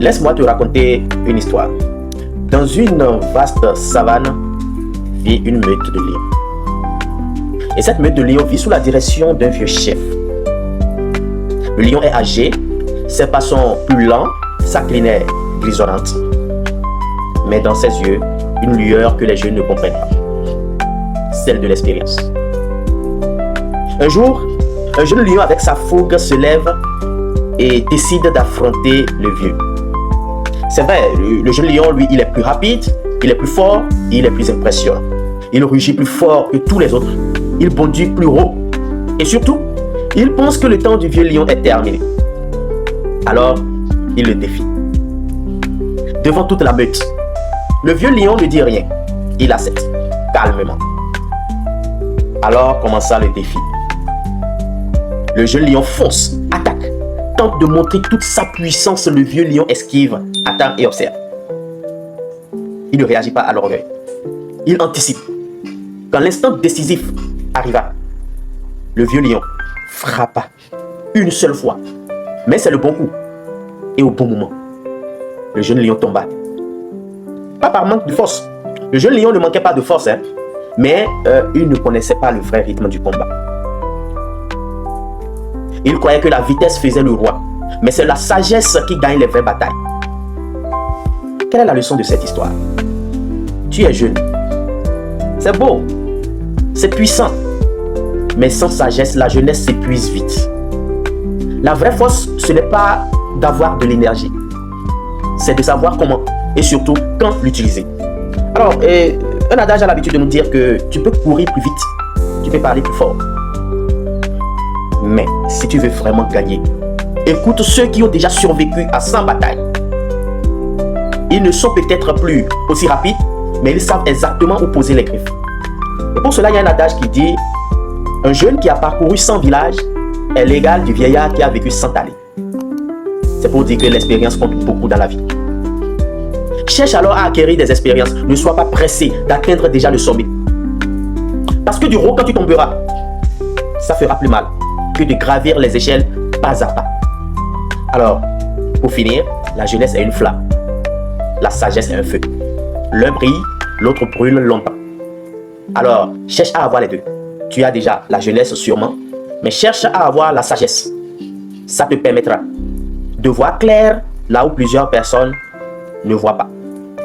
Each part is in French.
Laisse-moi te raconter une histoire. Dans une vaste savane vit une meute de lions. Et cette meute de lions vit sous la direction d'un vieux chef. Le lion est âgé, ses pas sont plus lents, sa crinière est grisonnante. Mais dans ses yeux, une lueur que les jeunes ne comprennent pas. Celle de l'expérience. Un jour, un jeune lion avec sa fougue se lève et décide d'affronter le vieux. C'est vrai, le jeune lion, lui, il est plus rapide, il est plus fort, il est plus impressionnant. Il rugit plus fort que tous les autres. Il bondit plus haut. Et surtout, il pense que le temps du vieux lion est terminé. Alors, il le défie. Devant toute la meute, le vieux lion ne dit rien. Il accepte, calmement. Alors commença le défi. Le jeune lion fonce, attaque, tente de montrer toute sa puissance. Le vieux lion esquive, attend et observe. Il ne réagit pas à l'orgueil. Il anticipe. Quand l'instant décisif arriva, le vieux lion frappa une seule fois. Mais c'est le bon coup et au bon moment. Le jeune lion tomba. Pas par manque de force. Le jeune lion ne manquait pas de force, mais il ne connaissait pas le vrai rythme du combat. Il croyait que la vitesse faisait le roi, mais c'est la sagesse qui gagne les vraies batailles. Quelle est la leçon de cette histoire? Tu es jeune. C'est beau. C'est puissant. Mais sans sagesse, la jeunesse s'épuise vite. La vraie force, ce n'est pas d'avoir de l'énergie. C'est de savoir comment et surtout quand l'utiliser. Alors, un adage a l'habitude de nous dire que tu peux courir plus vite, tu peux parler plus fort. Mais si tu veux vraiment gagner, écoute ceux qui ont déjà survécu à 100 batailles. Ils ne sont peut-être plus aussi rapides, mais ils savent exactement où poser les griffes. Et pour cela, il y a un adage qui dit: un jeune qui a parcouru 100 villages est l'égal du vieillard qui a vécu 100 années. C'est pour dire que l'expérience compte beaucoup dans la vie. Cherche alors à acquérir des expériences. Ne sois pas pressé d'atteindre déjà le sommet. Parce que du haut, quand tu tomberas, ça fera plus mal que de gravir les échelles pas à pas. Alors, pour finir, la jeunesse est une flamme. La sagesse est un feu. L'un brille, l'autre brûle longtemps. Alors, cherche à avoir les deux. Tu as déjà la jeunesse sûrement, mais cherche à avoir la sagesse. Ça te permettra de voir clair là où plusieurs personnes ne voient pas.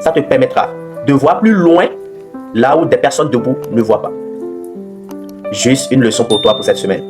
Ça te permettra de voir plus loin là où des personnes debout ne voient pas. Juste une leçon pour toi pour cette semaine.